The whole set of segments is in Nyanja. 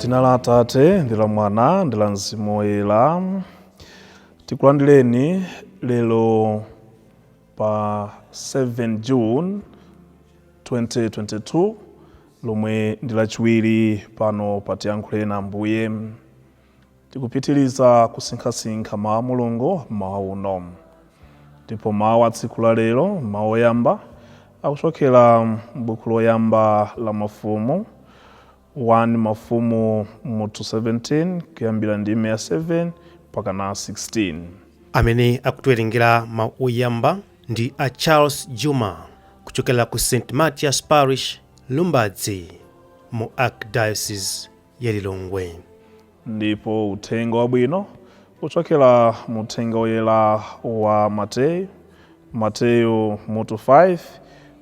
Dzina la Atate ndi la Mwana ndi la Mzimu Woyera. Tikulandireni lero pa 7 June 2022 lomwe ndi lachiwiri pano pa Tiyankhule na Ambuye. Tikupitiriza kusinkhasinkha mawu a Mulungu mawu uno. Ndipo mawu a tsiku la lero, mawu oyamba akuchokera m'buku loyamba la Mafumu 1 Mafumu mutu 17 kuyambira ndime ya 7 mpaka na 16. Amene akutiwerengera mawu oyamba ndi a Charles Juma kuchokera ku St. Matthias Parish, Lumbadzi, mu Archdiocese ya Lilongwe. Ndipo uthenga wabwino kuchokera mu uthenga woyera wa Mateyu mutu 5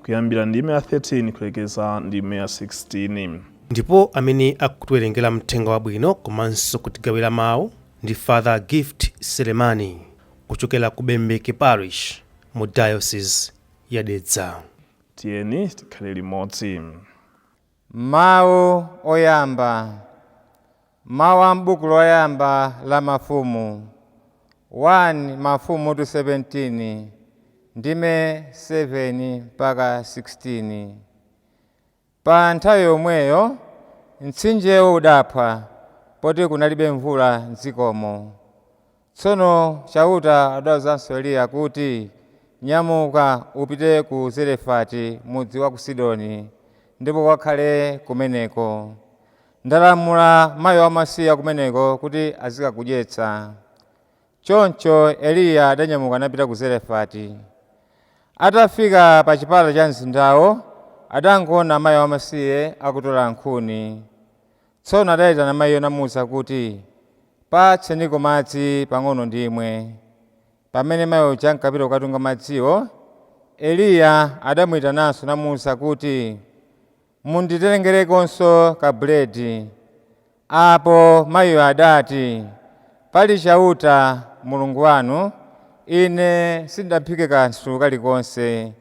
kuyambira ndime ya 13 kulekeza ndime ya 16. Ndipo amene akutiwerengera mthenga wabwino komanso kutigawira mawu ndi Father Gift Selemani kuchokera ku Bembeke Parish mu Diocese ya Dedza. Tiyeni tikhale limodzi. Mawu oyamba. Mawu a m'buku loyamba la Mafumu 1 Mafumu mutu 17 ndime 7 mpaka 16. Pa nthawi yomweyo mtsinjewo udaphwa poti kunalibe mvula m'dzikomo. Tsono chauta adawuzanso Eliya kuti, nyamuka upite ku Zarefati mudzi wa ku Sidoni, ndipo kakhale kumeneko. Ndalamula mayi wamasiye kumeneko kuti azikakudyetsa. Choncho Eliya adanyamuka napita ku Zarefati. Atafika pa chipata cha mzindawo, adangoona mayi wamasiye akutola nkhuni. Tsono adayitana mayiyo namuwuza kuti, patseniko madzi pang'ono ndimwe. Pamene mayiyo ankapita kukatunga madziwo, Eliya adamuyitananso namuwuza kuti, munditengerekonso kabuledi. Apo mayiyo adati, pali chauta Mulungu wanu, ine sindaphike kanthu kalikonse,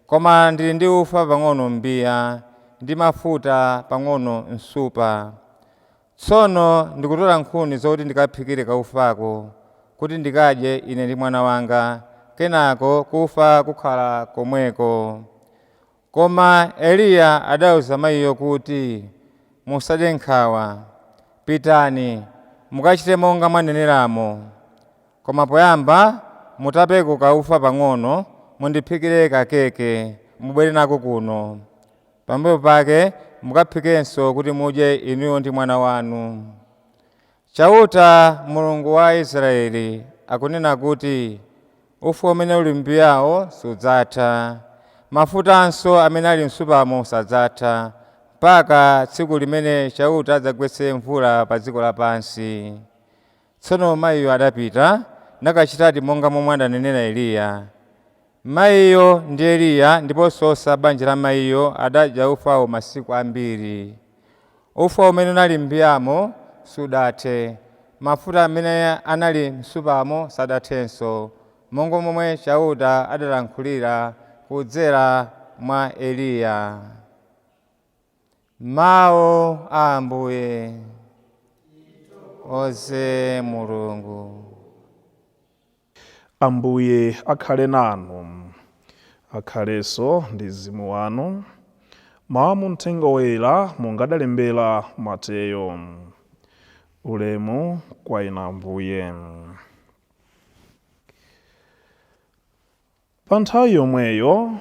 koma ndili ndi ufa pang'ono m'mbiya ndi mafuta pang'ono m'supa. Tsono ndikutola nkhuni zoti ndikaphikire kaufako, kuti ndikadye ine ndi mwana wanga, kenako kufa kukhala komweko. Koma Eliya adawuza mayiyo kuti, musadye nkhawa, pitani mukachite monga mwaneneramo. Koma poyamba mutapeko kaufa pang'ono, mundiphikire kakeke, mubwere nako kuno. Pambuyo pake mukaphikenso kuti mudye inuyo ndi mwana wanu. Chauta Mulungu wa Israeli akunena kuti, ufa umene uli m'mbiyawo sudzatha, mafutanso amene ali m'supamo sadzatha, mpaka tsiku limene chauta adzagwetse mvula pa dziko lapansi. Tsono mayiyo adapita nakachitadi monga momwe adanenera Eliya. Mayiyo ndi Eliya ndiponso banja la mayiyo adadya ufawo masiku ambiri. Ufa umene unali m'mbiyamo sudathe, mafuta amene anali m'supamo sadathenso, monga momwe chauta adalankhulira kudzera mwa Eliya. Mawu a Ambuye. Oze Mulungu. Ambuye akhale nanu, akhalenso ndi mzimu wanu. Mawu mu uthenga woyera mungadalembera Mateyu. Ulemu kwa inu Ambuye. Pa nthawi yomweyo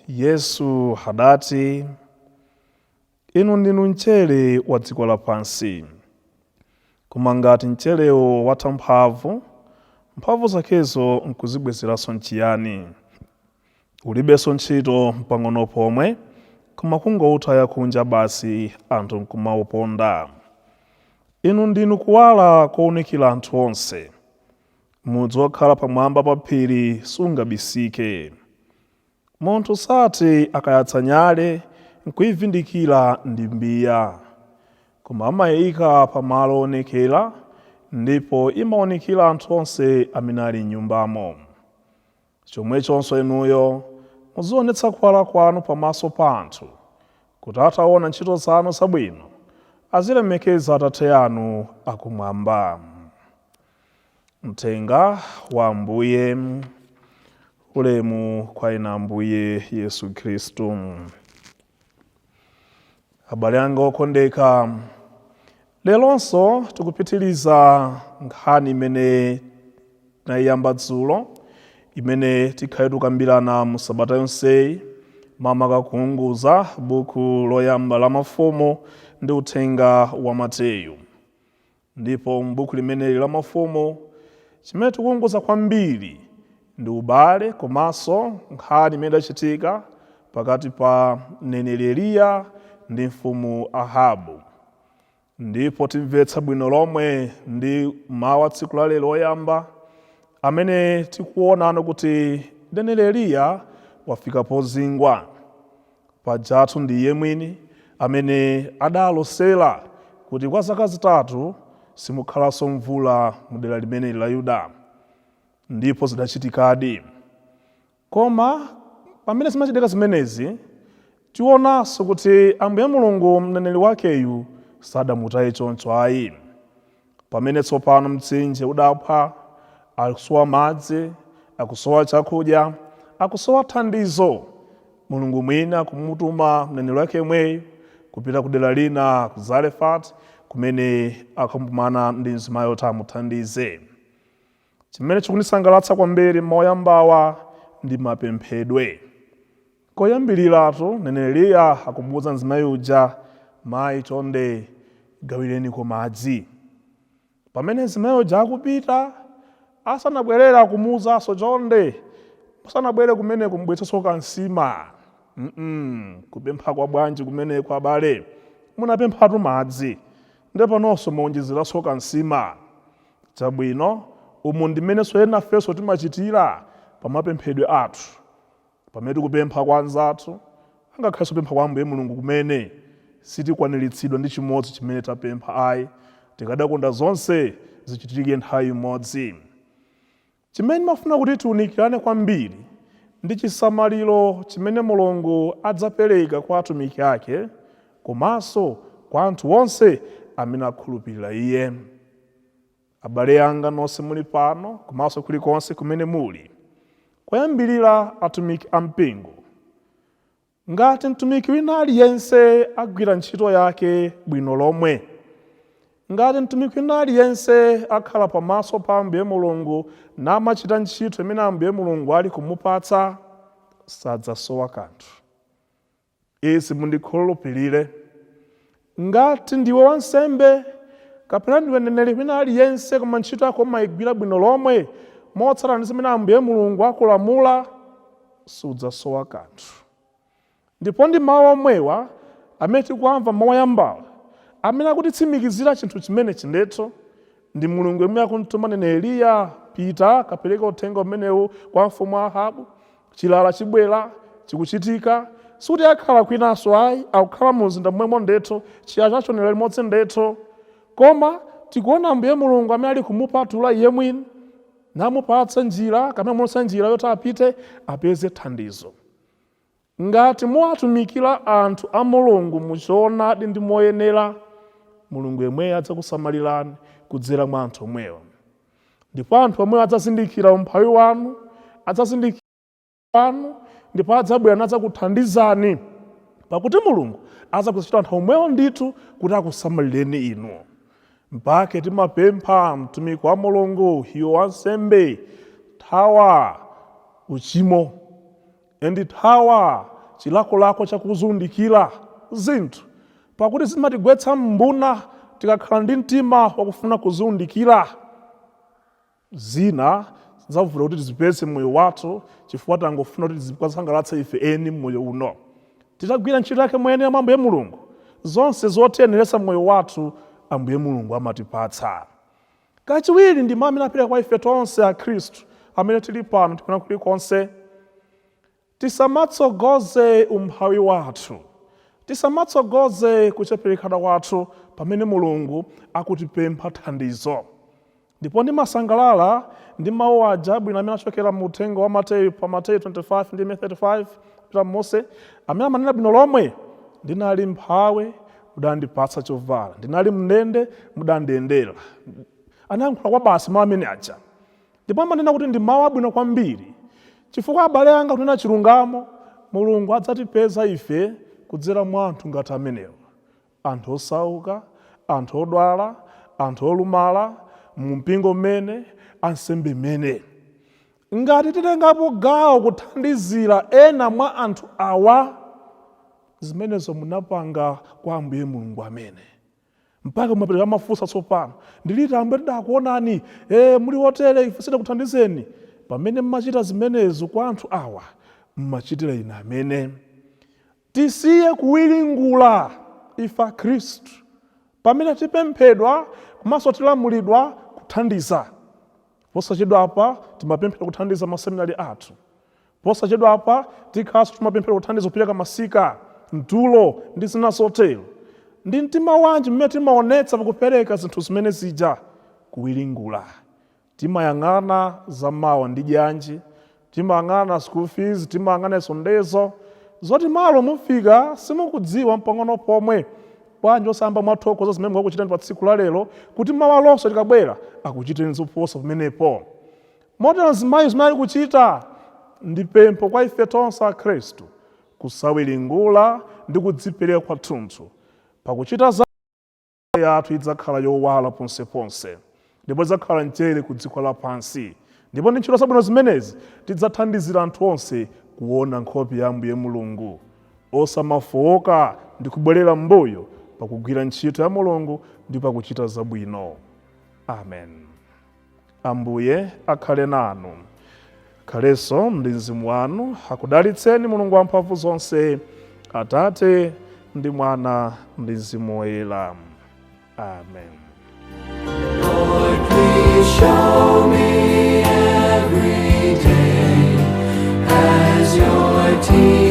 Yesu adati, inu ndinu mchere wa dziko lapansi. Koma ngati mcherewo watha mphamvu, mphamvu zakezo nkuzibwezeranso n'chiyani? Ulibenso ntchito pang'ono pomwe, koma kungowutaya kunja basi anthu nkumawuponda. Inu ndinu kuwala kowunikira anthu onse. Mudzi wokhala pamwamba pa phiri sungabisike. Munthu sati akayatsa nyale nkuyivindikira ndi mbiya, koma amayika pamalo onekera, ndipo imaonekera anthu onse amene ali m'nyumbamo. Chomwechonso inuyo muzionetsa kuwala kwanu pamaso pa anthu, kuti ataona ntchito zanu zabwino azilemekeza Atate anu akumwamba. Mthenga wa Ambuye. Ulemu kwa ina Ambuye Yesu Kristu. Abale anga okondeka, lelonso tikupitiliza nkhani imene nayiyamba dzulo, imene tikhaye tukambirana mu sabata yonseyi, makamaka kuunguza buku loyamba la mafumu ndi uthenga wa Mateyu. Ndipo m'buku limeneli la mafumu chimene tikuunguza kwambiri ndi ubale komanso nkhani imene idachitika pakati pa mneneri Eliya ndi mfumu Ahabu. Ndipo timvetsa bwino lomwe ndi mawu a tsiku la lero oyamba, amene tikuonano kuti mneneri Eliya wafika pozingwa. Pajatu ndi iye mwini amene adalosera kuti kwa zaka zitatu simukhalanso mvula mu dera limeneli la Yuda. Ndipo zidachitikadi. Koma pamene zimachitika zimenezi, tionanso kuti Ambuye Mulungu mneneri wakeyu sadamutaye choncho ayi. Pamene tsopano mtsinje udapha, akusowa madzi, akusowa chakudya, akusowa thandizo, Mulungu mwini akumutuma mneneri wake mweyu kupita ku dera lina ku Zarefati, kumene akakumana ndi mzimayi oti amuthandize. Chimene chikunisangalatsa kwambiri m'mauyambawa ndi mapemphedwe. Koyambiriratu mneneri Eliya akumuwuza mzimayi uja, mayi chonde gawireniko madzi. Pamene mzimayi uja akupita, asanabwerera kumuwuzanso chonde, asanabwere kumene kumubweretsanso kansima. Kupempha kwa bwanji kumene kwa abale, munapemphatu madzi, ndipo nonso muonjezeranso kansima. Chabwino, umu ndimenenso ena ifenso timachitira pa mapemphedwe athu. Pamene tikupempha kwa anzathu, angakhalenso kupempha kwa Ambuye Mulungu kumene sitikwaniritsidwa ndi chimodzi chimene tapempha ayi, tikadakonda zonse zichitike nthawi imodzi. Chimene ndimafuna kuti tiunikirane kwambiri ndi chisamaliro chimene Mulungu adzapereka kwa atumiki ake, komanso kwa anthu onse amene akhulupirira Iye. Abale anga nonse muli pano, komanso kulikonse kumene muli, koyambirira atumiki ampingo. Ngati mtumiki wina aliyense agwira ntchito yake bwino lomwe, ngati mtumiki wina aliyense akhala pamaso pa Ambuye Mulungu namachita ntchito imene Ambuye Mulungu ali kumupatsa, sadzasowa kanthu. Izi mundikhulupirire. Ngati ndiwe wansembe kapena ndiwe mneneri wina aliyense koma ntchito yako mayigwira bwino lomwe motsatana ndi zimene Ambuye Mulungu akulamula, sudzasowa kanthu. Ndipo ndi mawu omwewa amene tikuamva m'mauyambawa, amene akutitsimikizira chinthu chimene chindeto ndi Mulungu yemwe akumtuma mneneri Eliya, pita kapereka uthenga umenewu kwa mfumu Ahabu. Chilala chibwera, chikuchitika, suti akhala kwinanso ayi, akukhala mu mzinda momwemo ndeto, chiyala chachonera limodzi ndeto. Koma tikuona Ambuye Mulungu amene ali kumupatula iye mwini, namupatsa njira, kapena mulonsa njira yoti apite apeze thandizo. Ngati muwatumikira anthu a Mulungu muchoonadi ndi moyenera, Mulungu yemwe adzakusamalirani kudzera mwa anthu omwewa. Ndipo anthu omwe adzazindikira umphawi wanu, adzazindikira wanu, ndipo adzabwera nadzakuthandizani, pakuti Mulungu adzakuchita anthu omwewo ndithu kuti akusamalireni inu. Mpake timapempha mtumiki wa Mulungu, iwe wansembe, thawa uchimo, endi thawa chilakolako chakuzundikira zinthu, pakuti zimatigwetsa mbuna tikakhala ndi mtima wakufuna kuzundikira. Zina zavula kuti tizipeze moyo wathu chifukwa tangofuna kuti tizikwasangalatsa ife eni moyo uno. Titagwira ntchito yake moyenera mwa Ambuye Mulungu, zonse zotiyeneresa moyo wathu Ambuye Mulungu amatipatsa. Kachiwiri ndi mawu amene apita kwa ife tonse a Khristu amene tili pano tikuna kulikonse. Tisamatsogoze umphawi wathu, tisamatsogoze kucheperekana wathu pamene Mulungu akutipempha thandizo. Ndipo ndimasangalala ndi mawu aja abwino amene achokera mu uthenga wa Mateyu, pa Mateyu 25 ndi 35 pita Mose, amene amanena bwino lomwe, ndinali m'mphawi mudandipatsa chovala, ndinali mndende mudandiyendera. Anayankhula kwa basi mawu amene aja. Ndipo amanena kuti ndi mawu abwino kwambiri, chifukwa abale anga kunena chilungamo, Mulungu adzatipeza ife kudzera mwa anthu ngati amenewo, anthu osauka, anthu odwala, anthu olumala, mumpingo mmene, ansembe mmene. Ngati titengapo gawo kuthandizira ena mwa anthu awa, zimenezo munapanga kwa Ambuye Mulungu amene. Mpaka mumapereka mafunso tsopano, ndiliti Ambuye tidakuonani, muli wotere ife sitikuthandizeni. Pamene mmachita zimenezo kwa anthu awa, mmachitira ine amene. Tisiye kuwiringula ife Khristu pamene tipemphedwa komanso tilamulidwa kuthandiza. Posachedwa apa timapemphera kuthandiza maseminari athu. Posachedwa apa tikhaso timapemphera kuthandiza kupereka masika, mtulo ndi zina zotero. Ndi mtima wanji mmene timaonetsa pakupereka zinthu zimene zija? Kuwiringula. Timayang'ana za mawa ndi janji, timayang'ana school fees, timayang'ana sondezo zoti malo mufika simukudziwa mpang'ono pomwe. Bwanji osamba mwathokoza zimene mwakuchitani pa tsiku la lero kuti mawa lonso likabwera akuchiteni zoposa pamenepo. Motero zimayi zimene ali kuchita ndi pempho kwa ife tonse a Khristu kusawiringula ndi kudzipereka kwathunthu. Pakuchita za yathu idzakhala yowala ponseponse, ndipo idzakhala mchere ku dziko lapansi. Ndipo ndi ntchito zabwino zimenezi tidzathandizira anthu onse kuona nkhope ya Ambuye Mulungu, osamafowoka ndi kubwerera m'mbuyo pakugwira ntchito ya Mulungu ndi pakuchita zabwino. Amen. Ambuye akhale nanu, akhalenso ndi mzimu wanu. Akudalitseni Mulungu wamphamvu zonse, Atate ndi Mwana ndi Mzimu Woyera. Amen. Lord, please show me every day as your teacher.